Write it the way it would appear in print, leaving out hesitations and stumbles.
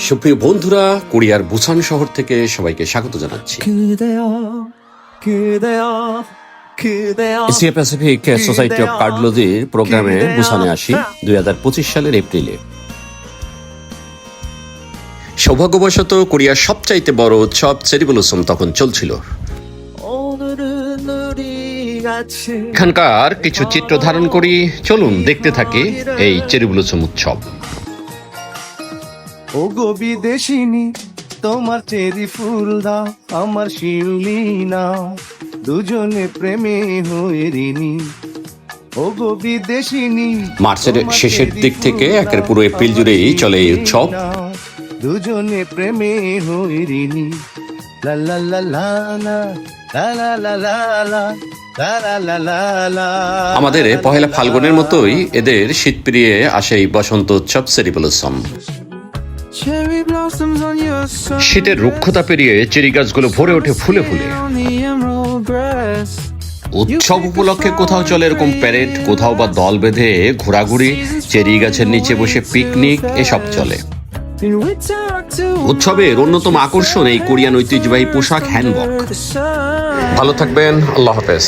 সুপ্রিয় বন্ধুরা, কোরিয়ার বুসান শহর থেকে সবাইকে স্বাগত জানাচ্ছি। এশিয়া প্যাসিফিক সোসাইটি অফ কার্ডিওলজির প্রোগ্রামে বুসানে আসি 2025 সালের এপ্রিলে। সৌভাগ্যবশত কোরিয়ার সবচাইতে বড় উৎসব চেরি ব্লসম তখন চলছিল। এখানকার কিছু চিত্র ধারণ করি, চলুন দেখতে থাকি এই চেরি ব্লসম উৎসব। ও গো বিদেশিনী, তোমার চেরি ফুল দাও, আমার শিউলি নাও, দুজনে প্রেমে হয়ে ঋণী। ও গো বিদেশিনী, মার্চের শেষের দিক থেকে একের পুরো এপ্রিল জুড়েই চলে এই উৎসব। দুজনে প্রেমে হয়ে ঋণী। লা লা লা লা লা লা লা লা লা লা লা লা লা লা। আমাদের পহেলা ফাল্গুনের মতোই এদের শীত পেরিয়ে আসে এই বসন্ত উৎসব cherry blossom. Cherry blossoms on your sun. শীতের রুক্ষতা পেরিয়ে চেরি গাছগুলো ভরে ওঠে ফুলে ফুলে। On the emerald grass. উৎসব উপলক্ষে কোথাও চলে এরকম প্যারেড, কোথাও বা দল বেঁধে ঘোরাঘুরি, চেরি গাছের নিচে বসে পিকনিক, এসব চলে। And we talk to উৎসবের অন্যতম আকর্ষণ এই কোরিয়ান ঐতিহ্যবাহী পোশাক হ্যান্ডবক। the sun. ভালো থাকবেন, আল্লাহ হাফেজ।